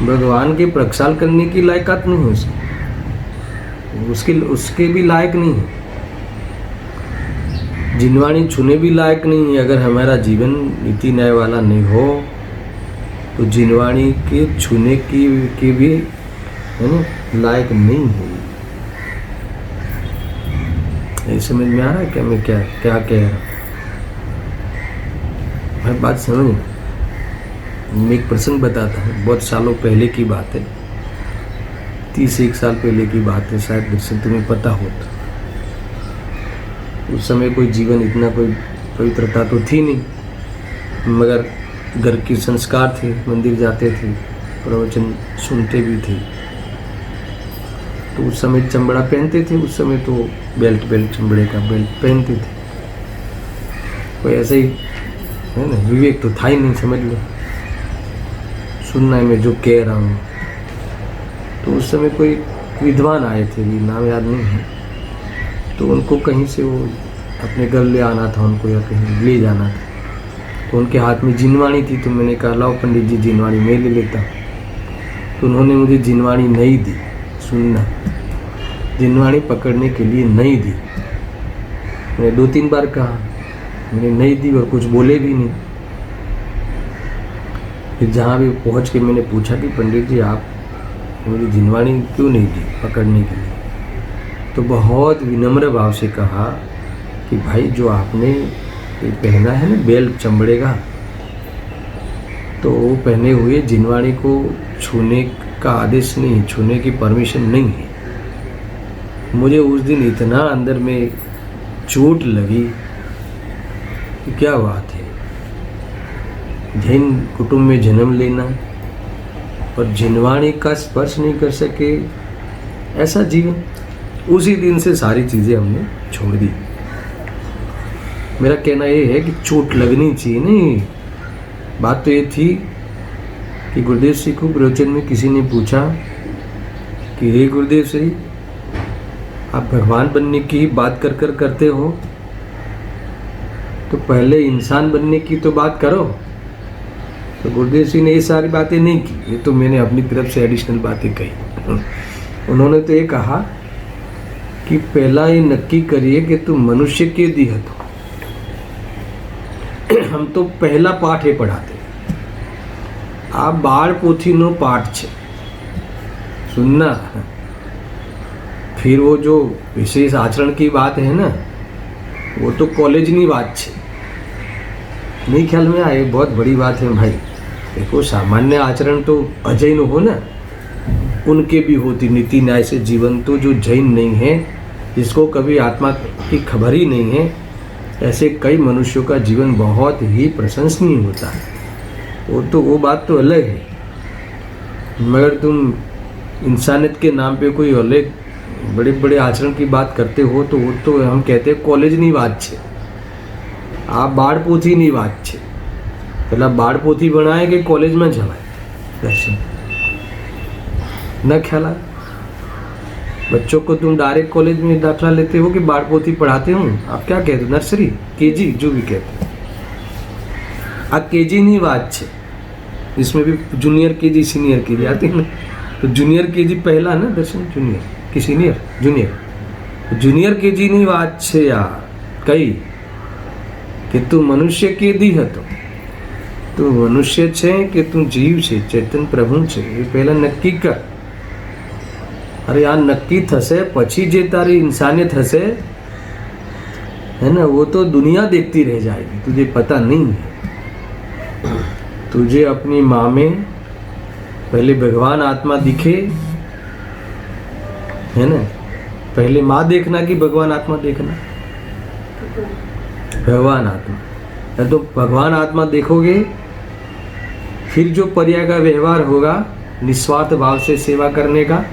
भगवान के प्रक्षाल करने की लायकात नहीं हो उसके भी लायक नहीं है। जिनवाणी छूने भी लायक नहीं है। अगर हमारा जीवन नीति न्याय वाला नहीं हो तो जिनवाणी के छूने की भी, है ना, लायक नहीं है। ये समझ में आ रहा है क्या मैं क्या कह रहा हूँ? मैं बात समझ। मैं एक प्रसंग बताता हूँ, बहुत सालों पहले की बात है, 31 साल पहले की बात है, शायद दर्शन तुम्हें पता हो। तो उस समय कोई जीवन, इतना कोई पवित्रता तो थी नहीं, मगर घर के संस्कार थे, मंदिर जाते थे, प्रवचन सुनते भी थे। तो उस समय चमड़ा पहनते थे, उस समय तो बेल्ट चमड़े का बेल्ट पहनते थे। कोई ऐसे ही है ना, विवेक तो था ही नहीं, समझ लो। सुनना है मैं जो कह रहा हूँ। तो उस समय कोई विद्वान आए थे, भी नाम याद नहीं है, तो उनको कहीं से वो अपने घर ले आना था उनको, या कहीं ले जाना था। तो उनके हाथ में जिनवाणी थी, तो मैंने कहा लाओ पंडित जी जिनवाणी मैं ले लेता हूँ। तो उन्होंने मुझे जिनवाणी नहीं दी। सुनना, जिनवाणी पकड़ने के लिए नहीं दी। मैंने 2-3 बार कहा, मैंने नहीं दी और कुछ बोले भी नहीं। फिर जहाँ भी पहुँच के मैंने पूछा कि पंडित जी आप मुझे जिनवाणी क्यों नहीं दी पकड़ने के लिए? तो बहुत विनम्र भाव से कहा कि भाई जो आपने ये पहना है ना बेल्ट चमड़े का, तो वो पहने हुए जिनवाणी को छूने का आदेश नहीं, छूने की परमिशन नहीं है। मुझे उस दिन इतना अंदर में चोट लगी कि क्या बात है, जैन कुटुंब में जन्म लेना और जिनवाणी का स्पर्श नहीं कर सके, ऐसा जीवन। उसी दिन से सारी चीज़ें हमने छोड़ दी। मेरा कहना ये है कि चोट लगनी चाहिए नहीं। बात तो ये थी कि गुरुदेव श्री को प्रवचन में किसी ने पूछा कि हे गुरुदेव श्री, आप भगवान बनने की बात कर करते हो, तो पहले इंसान बनने की तो बात करो। तो गुरुदेव श्री ने ये सारी बातें नहीं की, ये तो मैंने अपनी तरफ से एडिशनल बातें कही। उन्होंने तो ये कहा कि पहला ये नक्की करिए कि तुम मनुष्य के दिहत हो। हम तो पहला पाठ ये पढ़ाते, आप बाळ पोथीनो पाठ छे। सुनना, फिर वो जो विशेष आचरण की बात है ना, वो तो कॉलेजनी बात छे। नहीं ख्याल में आए, बहुत बड़ी बात है भाई। देखो सामान्य आचरण तो अजैन हो ना, उनके भी होती नीति न्याय से जीवन। तो जो जैन नहीं है, जिसको कभी आत्मा की खबर ही नहीं है, ऐसे कई मनुष्यों का जीवन बहुत ही प्रशंसनीय होता है। वो बात तो अलग है। मगर तुम इंसानियत के नाम पे कोई अलग बड़े बड़े आचरण की बात करते हो, तो वो तो हम कहते हैं कॉलेज नहीं बात छे, आप बाळ पोथी नहीं बात छे। पहला बाळ पोथी बनाए कि कॉलेज में जवाए दर्शन न ख्याल। बच्चों को तुम डायरेक्ट कॉलेज में दाखिला लेते हो कि बाळ पोथी पढ़ाते हो? आप क्या कहते हो, नर्सरी केजी जो भी कहते हो। आ केजी नहीं बात छे, इसमें भी जूनियर केजी सीनियर केजी आते हैं ना। तो जूनियर केजी पहला ना दर्शन, जूनियर कि सीनियर जूनियर केजी नहीं बात छे यार। कई कि तू मनुष्य के दी હતો, તું મનુષ્ય છે કે તું જીવ છે, ચેતન પ્રભુ છે, એ પહેલા નક્કી કર। अरे यार नक्की थसे પછી જે તારી इंसानियत हसे है ना, वो तो दुनिया देखती रह जाएगी, तुझे पता नहीं है। तुझे अपनी माँ में पहले भगवान आत्मा दिखे, है ना। पहले माँ देखना कि भगवान आत्मा देखना? भगवान आत्मा। तो भगवान आत्मा देखोगे, फिर जो पर्याय का व्यवहार होगा निस्वार्थ भाव से सेवा करने का,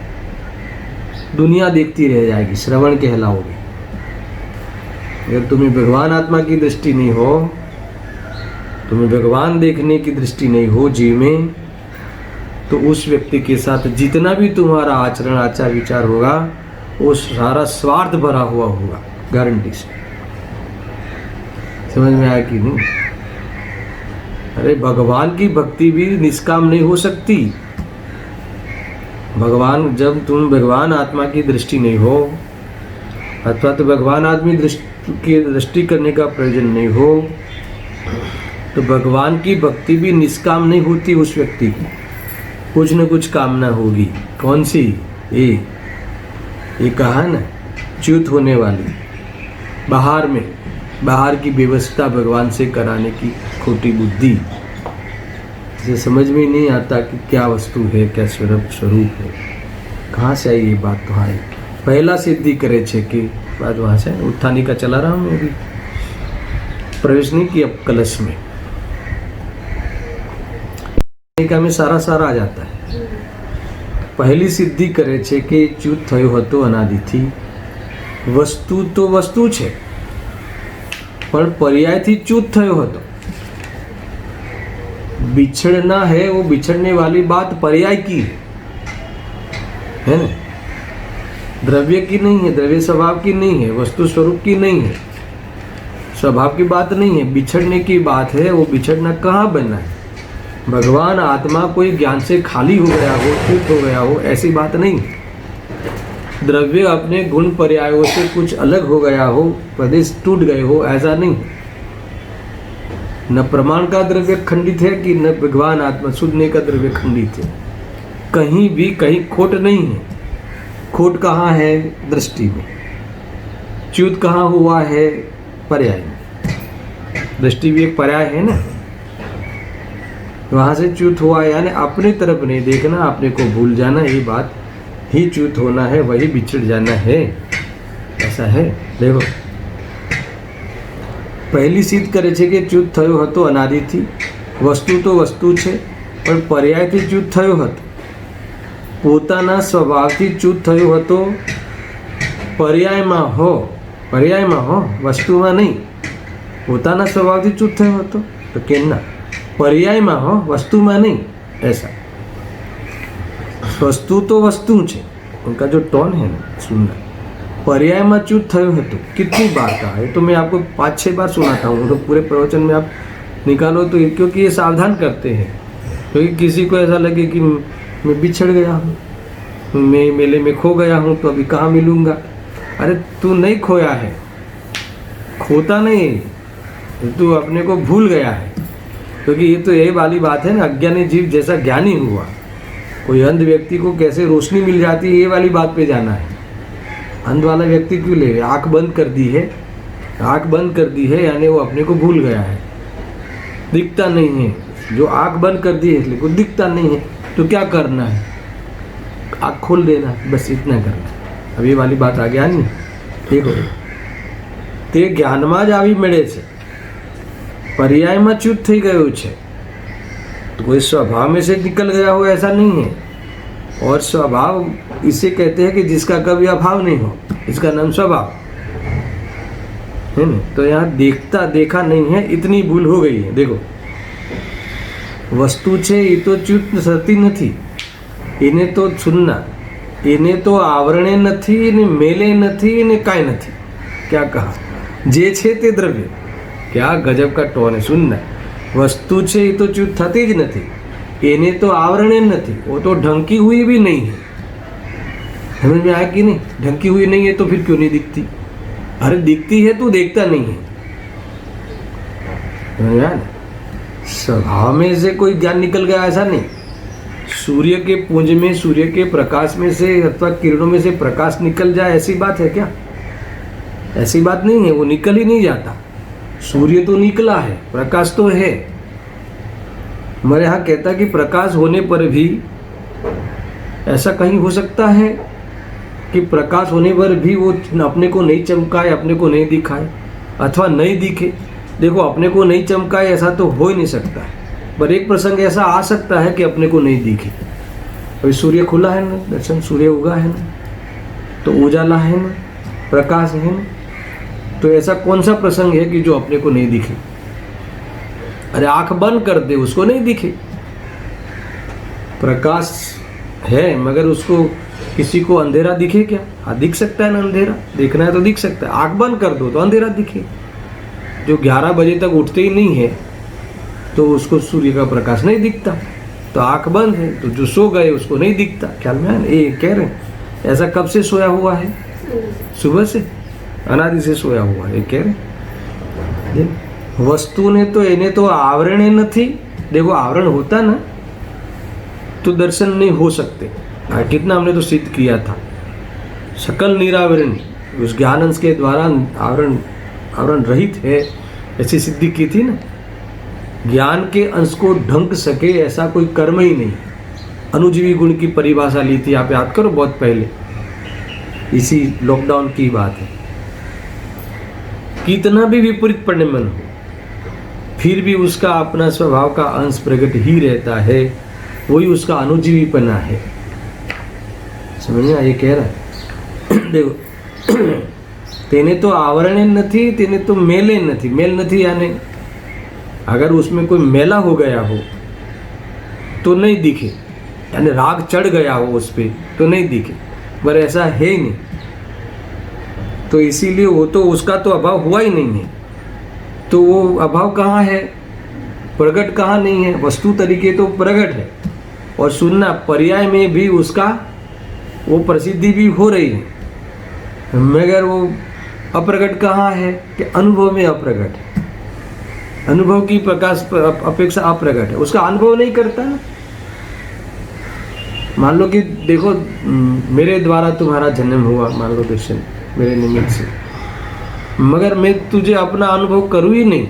दुनिया देखती रह जाएगी, श्रवण कहलाओगे। अगर तुम्हें भगवान आत्मा की दृष्टि नहीं हो, तुम्हें भगवान देखने की दृष्टि नहीं हो जीव में, तो उस व्यक्ति के साथ जितना भी तुम्हारा आचरण आचार विचार होगा, वो सारा स्वार्थ भरा हुआ होगा, गारंटी से। समझ में आया कि नहीं? अरे भगवान की भक्ति भी निष्काम नहीं हो सकती। भगवान, जब तुम भगवान आत्मा की दृष्टि नहीं हो, अथवा तो भगवान आदमी की दृष्टि करने का प्रयोजन नहीं हो, तो भगवान की भक्ति भी निष्काम नहीं होती। उस व्यक्ति की कुछ न कुछ कामना होगी। कौन सी? ये कहा ना, च्युत होने वाली, बाहर की व्यवस्था भगवान से कराने की खोटी बुद्धि, जिसे समझ में नहीं आता कि क्या वस्तु है, क्या स्वरूप है, कहाँ से आई ये बात। तो आई पहला सिद्धि करे छे कि बात वहाँ से उत्थानी का चला रहा हूँ मैं भी, प्रवेश नहीं किया कलश में, में सारा आ जाता है। પહેલી સિદ્ધિ કરે છે કે ચ્યુત થયો હતો અનાદિથી. વસ્તુ તો વસ્તુ છે, પણ पर्यायથી च्युत થયો હતો. बिछड़ना है वो बिछड़ने वाली बात पर्याय की है ना, द्रव्य की नहीं है, द्रव्य स्वभाव की नहीं है, वस्तु स्वरूप की नहीं है, स्वभाव की बात नहीं है, बिछड़ने की बात है. वो बिछड़ना कहाँ बना है? भगवान आत्मा कोई ज्ञान से खाली हो गया हो, च्युत हो गया हो, ऐसी बात नहीं. द्रव्य अपने गुण पर्यायों से कुछ अलग हो गया हो, प्रदेश टूट गए हो, ऐसा नहीं. न प्रमाण का द्रव्य खंडित है कि न भगवान आत्मा सुनने का द्रव्य खंडित है. कहीं भी कहीं खोट नहीं है. खोट कहाँ है? दृष्टि में. च्युत कहाँ हुआ है? पर्याय में. दृष्टि भी एक पर्याय है ना, वहाँ से च्युत हुआ, यानी अपनी तरफ नहीं देखना, अपने को भूल जाना, ये बात ही च्युत होना है, वही बिछड़ जाना है. ऐसा है. देखो, પહેલી સિદ્ધ કરે છે કે ચ્યુત થયો હતો અનાદિથી. વસ્તુ તો વસ્તુ છે, પણ પર્યાયથી ચ્યુત થયો હતો. પોતાના સ્વભાવથી ચ્યુત થયો હતો. પર્યાયમાં હો, વસ્તુમાં નહીં. પોતાના સ્વભાવથી ચ્યુત થયો હતો તો કેમ ના? પર્યાયમાં હો, વસ્તુમાં નહીં. ऐसा वस्तु तो वस्तु છે, उनका जो टोन है ना, सुनना. पर्याय में च्युत थयो हेतु कितनी बार कहा है? तो मैं आपको 5-6 बार सुनाता हूँ, तो पूरे प्रवचन में आप निकालो तो, क्योंकि ये सावधान करते हैं. क्योंकि किसी को ऐसा लगे कि मैं बिछड़ गया हूँ, मैं मेले में खो गया हूँ, तो अभी कहाँ मिलूँगा. अरे तू नहीं खोया है, खोता नहीं, तू अपने को भूल गया है. क्योंकि ये तो यही वाली बात है ना, अज्ञानी जीव जैसा ज्ञानी हुआ, कोई अंध व्यक्ति को कैसे रोशनी मिल जाती है, ये वाली बात पे जाना है. अंध वाला व्यक्ति क्यों ले? आँख बंद कर दी है, आँख बंद कर दी है, यानी वो अपने को भूल गया है, दिखता नहीं है. जो आँख बंद कर दी है इसलिए को दिखता नहीं है, तो क्या करना है? आँख खोल देना, बस इतना करना. अब ये वाली बात आ गया नहीं. देखो, તે જ્ઞાનમાં જ આવી મળે છે, पर्यायમાં च्युत થઈ ગયો છે. तो कोई स्वभाव में से निकल गया हो, ऐसा नहीं है. और स्वभाव इसे कहते हैं कि जिसका कभी अभाव नहीं हो, इसका नाम स्वभाव है ना. तो यहाँ देखा नहीं है, इतनी भूल हो गई है. देखो, वस्तु છે એ તો ચ્યુત થતી નથી, એને તો સુનના, એને તો આવરણે નથી, એને મેલે નથી, એને કાંઈ નથી. क्या कहा? જે છે તે દ્રવ્ય. क्या गजब का टोन है. सुनना, वस्तु છે એ તો ચ્યુત થતી જ નથી, એને तो आवरणे નથી, वो तो ढंकी हुई भी नहीं है. समझ में आया कि नहीं? ढंकी हुई नहीं है तो फिर क्यों नहीं दिखती? अरे दिखती है तो देखता नहीं है. समझ में आया ना? स्वभाव में से कोई ज्ञान निकल गया ऐसा नहीं. सूर्य के पुंज में, सूर्य के प्रकाश में से अथवा किरणों में से प्रकाश निकल जाए, ऐसी बात है क्या? ऐसी बात नहीं है. वो निकल ही नहीं जाता. सूर्य तो निकला है, प्रकाश तो है. मेरे यहाँ कहता कि प्रकाश होने पर भी ऐसा कहीं हो सकता है कि प्रकाश होने पर भी वो अपने को नहीं चमकाए, अपने को नहीं दिखाए, अथवा नहीं दिखे. देखो, अपने को नहीं चमकाए ऐसा तो हो ही नहीं सकता है, पर एक प्रसंग ऐसा आ सकता है कि अपने को नहीं दिखे. अभी सूर्य खुला है ना, दर्शन, सूर्य उगा है ना, तो उजाला है ना, प्रकाश है ना. तो ऐसा कौन सा प्रसंग है कि जो अपने को नहीं दिखे? अरे आंख बंद कर दे, उसको नहीं दिखे. प्रकाश है मगर उसको, किसी को अंधेरा दिखे क्या? हाँ, दिख सकता है ना अंधेरा. देखना है तो दिख सकता है. आंख बंद कर दो तो अंधेरा दिखे. जो 11 बजे तक उठते ही नहीं है तो उसको सूर्य का प्रकाश नहीं दिखता. तो आंख बंद है, तो जो सो गए उसको नहीं दिखता. ख्याल में है ना? ये कह रहे हैं. ऐसा कब से सोया हुआ है? सुबह से, अनादि से सोया हुआ है, कह रहे. वस्तु ने तो એને तो आवरणे નથી. देखो, आवरण होता ना तो दर्शन नहीं हो सकते. कितना हमने तो सिद्ध किया था. सकल निरावरण, उस ज्ञान अंश के द्वारा आवरण रहित है, ऐसी सिद्धि की थी ना. ज्ञान के अंश को ढंक सके ऐसा कोई कर्म ही नहीं. अनुजीवी गुण की परिभाषा ली थी, आप याद करो, बहुत पहले, इसी लॉकडाउन की बात है. कितना भी विपरीत पड़ने मन हो, फिर भी उसका अपना स्वभाव का अंश प्रकट ही रहता है. वही उसका अनुजीवीपना है. સમજ્યા? એ કહેરા देखो तेने तो आवरणे नहीं, तेने तो मेले नहीं, मेल नहीं यानी अगर उसमें कोई मेला हो गया हो तो नहीं दिखे, यानी राग चढ़ गया हो उस पर तो नहीं दिखे, पर ऐसा है ही नहीं। तो इसीलिए वो तो उसका तो अभाव हुआ ही नहीं है। तो वो अभाव कहाँ है, प्रकट कहाँ नहीं है, वस्तु तरीके तो प्रकट है। और सुनना पर्याय में भी उसका वो प्रसिद्धि भी हो रही है, मगर वो अप्रकट कहाँ है कि अनुभव में अप्रकट है। अनुभव की प्रकाश अपेक्षा अप्रकट है, उसका अनुभव नहीं करता ना। मान लो कि देखो मेरे द्वारा तुम्हारा जन्म हुआ, मान लो दर्शन मेरे निमित्त से, मगर मैं तुझे अपना अनुभव करूँ ही नहीं,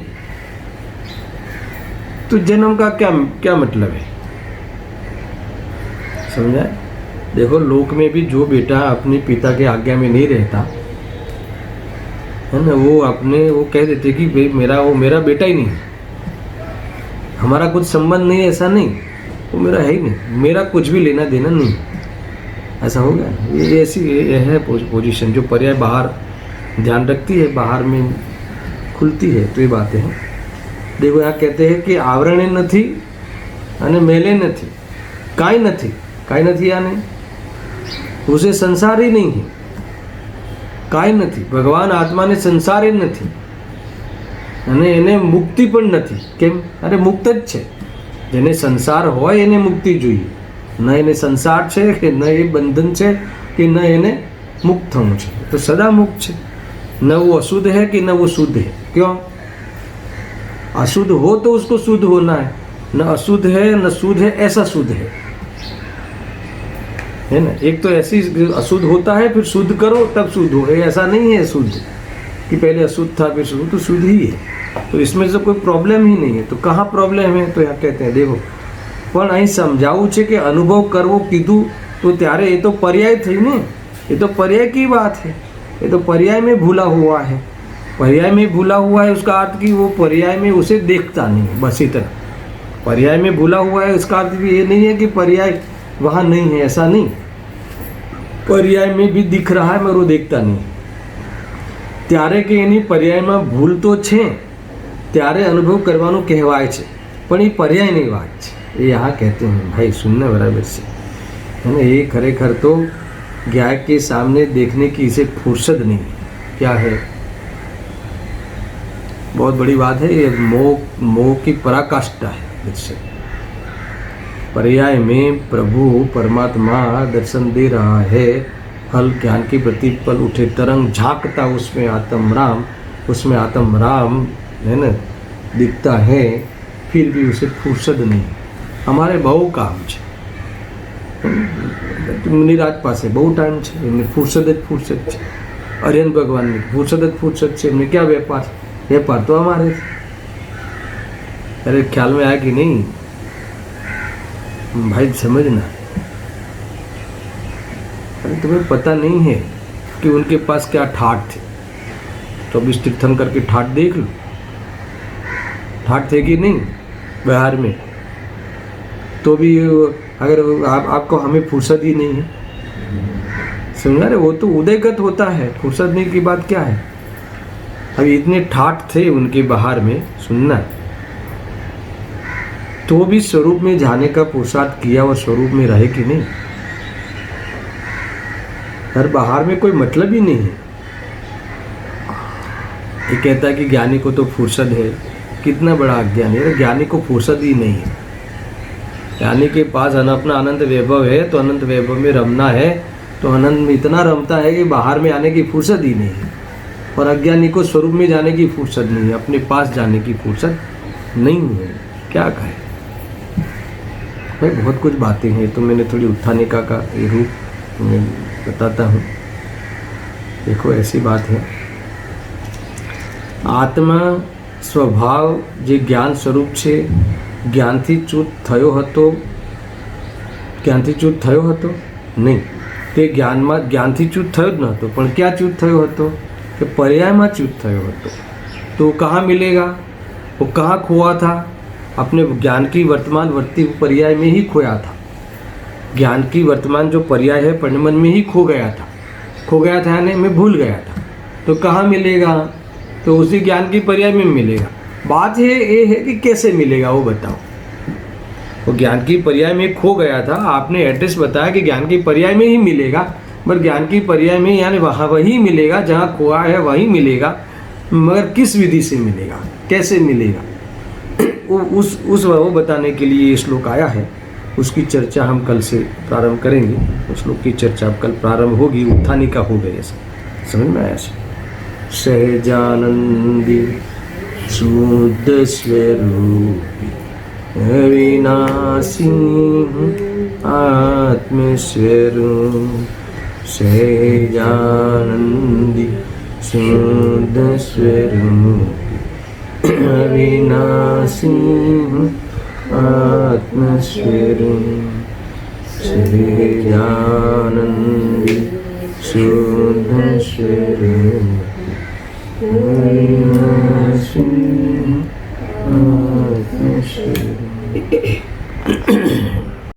तो जन्म का क्या क्या मतलब है? समझा? देखो लोक में भी जो बेटा अपने पिता के आज्ञा में नहीं रहता है ना, वो अपने वो कह देते कि भाई वो मेरा बेटा ही नहीं है, हमारा कुछ संबंध नहीं है, ऐसा नहीं, वो मेरा है ही नहीं, मेरा कुछ भी लेना देना नहीं, ऐसा हो गया। ये ऐसी ये है पोजीशन जो पर्याय बाहर ध्यान रखती है, बाहर में खुलती है। तो ये बातें हैं। देखो यहाँ कहते हैं कि आवरणे नहीं અને મેલે નથી, કાંઈ નથી यानी उसे संसार ही नहीं है, કાંઈ નથી। ભગવાન આત્માને સંસાર જ નથી અને એને મુક્તિ પણ નથી। કેમ? અરે મુક્ત જ છે। જેને સંસાર હોય એને મુક્તિ જોઈએ, ન એને સંસાર છે કે ન એ બંધન છે કે ન એને મુક્ત થવું છે, તો સદા મુક્ત છે। न वो अशुद्ध है कि न वो शुद्ध है। क्यों? अशुद्ध हो तो उसको शुद्ध होना है, न अशुद्ध है न शुद्ध है, ऐसा शुद्ध है ना। एक तो ऐसी अशुद्ध होता है फिर शुद्ध करो तब शुद्ध हो, ऐसा नहीं है शुद्ध कि पहले अशुद्ध था फिर शुद्ध, तो शुद्ध ही है। तो इसमें से कोई प्रॉब्लम ही नहीं है। तो कहाँ प्रॉब्लम है? तो यहाँ कहते हैं देखो પણ અહીં સમજાવું છે કે અનુભવ કરવો કીધું તો ત્યારે એ તો પર્યાય થઈ ને, ये तो पर्याय की बात है, ये तो पर्याय में भूला हुआ है। पर्याय में भूला हुआ है उसका अर्थ कि वो पर्याय में उसे देखता नहीं, बस इतना। पर्याय में भूला हुआ है उसका अर्थ भी ये नहीं है कि पर्याय वहाँ नहीं है, ऐसा नहीं। पर्याय में भी दिख रहा है मगर वो देखता नहीं। ત્યારે કે એની પર્યાયમાં ભૂલ તો છે, ત્યારે અનુભવ કરવાનું કહેવાય છે, પણ એ પર્યાયની વાત છે। એ यहाँ कहते हैं भाई सुनना बराबर से है ना। ये खरेखर तो ज्ञान के सामने देखने की इसे फुर्सत नहीं। क्या है? बहुत बड़ी बात है ये। मोह की पराकाष्ठा है। इससे पर्याय में प्रभु परमात्मा दर्शन दे रहा है, फल ज्ञान के प्रति पल उठे तरंग झांकता उसमें आत्म राम, उसमें आत्म राम है ना दिखता है, फिर भी उसे फुर्सत नहीं। हमारे बहु काम છે, મુનિરાજ પાસે બહુ ટાઈમ છે, એમને ફુરસદ જ ફુરસદ છે। અર્યન ભગવાનની ફુરસદ જ ફુરસદ છે, એમને क्या व्यापार? व्यापार तो हमारे। अरे ख्याल में आया कि नहीं भाई? समझना। अरे तुम्हें पता नहीं है कि उनके पास क्या ठाठ थे। तो अब तीर्थंकर के ठाठ देख लो, ठाठ थे कि नहीं बिहार में, तो भी अगर आपको हमें फुर्सत ही नहीं है। समझा रहे? वो तो उदयगत होता है, फुर्सत नहीं की बात क्या है। अभी इतने ठाठ थे उनके बाहर में, सुनना, तो भी स्वरूप में जाने का पुरुषार्थ किया और स्वरूप में रहे कि नहीं। हर बाहर में कोई मतलब ही नहीं है। ये कहता है कि ज्ञानी को तो फुर्सत है, कितना बड़ा अज्ञानी है। ज्ञानी को फुर्सत ही नहीं है। ज्ञानी के पास अपना अनंत वैभव है, तो अनंत वैभव में रमना है, तो अनंत में इतना रमता है कि बाहर में आने की फुर्सत ही नहीं है। और अज्ञानी को स्वरूप में जाने की फुर्सत नहीं है, अपने पास जाने की फुर्सत नहीं है। क्या कहे भाई? बहुत कुछ बातें हैं, तो मैंने थोड़ी उत्थानिका का रूप मैं बताता हूँ। देखो ऐसी बात है, આત્મા સ્વભાવ જે જ્ઞાન સ્વરૂપ છે, જ્ઞાનથી ચ્યુત થયો હતો? જ્ઞાનથી ચ્યુત થયો હતો? નહીં, તે જ્ઞાનથી ચ્યુત થયો જ નહોતો, પણ ક્યાં ચ્યુત થયો હતો? કે पर्यायમાં ચ્યુત થયો હતો। तो कहाँ मिलेगा? वो कहाँ खोआ था? अपने ज्ञान की वर्तमान वर्ती पर्याय में ही खोया था। ज्ञान की वर्तमान जो पर्याय है परिणमन में ही खो गया था यानी मैं भूल गया था। तो कहाँ मिलेगा? तो उसी ज्ञान की पर्याय में मिलेगा। बात ये है कि कैसे मिलेगा वो बताओ। वो ज्ञान की पर्याय में खो गया था, आपने एड्रेस बताया कि ज्ञान की पर्याय में ही मिलेगा, बट ज्ञान की पर्याय में यानी वहाँ वही मिलेगा जहाँ खोआ है वही मिलेगा, मगर किस विधि से मिलेगा, कैसे मिलेगा, उस वो बताने के लिए ये श्लोक आया है। उसकी चर्चा हम कल से प्रारंभ करेंगे। उस श्लोक की चर्चा कल प्रारंभ होगी, उत्थानिका हो गई। ऐसा समझ में आया? सहजानंदी शुद्ध स्वरूपी अविनाशी आत्मस्वरूप, सहजानंदी शुद्ध स्वरूप अविनाशी आत्मस्वरूप, सहजानंदी शुद्ध स्वरूप अविनाशी आत्मस्वरूप।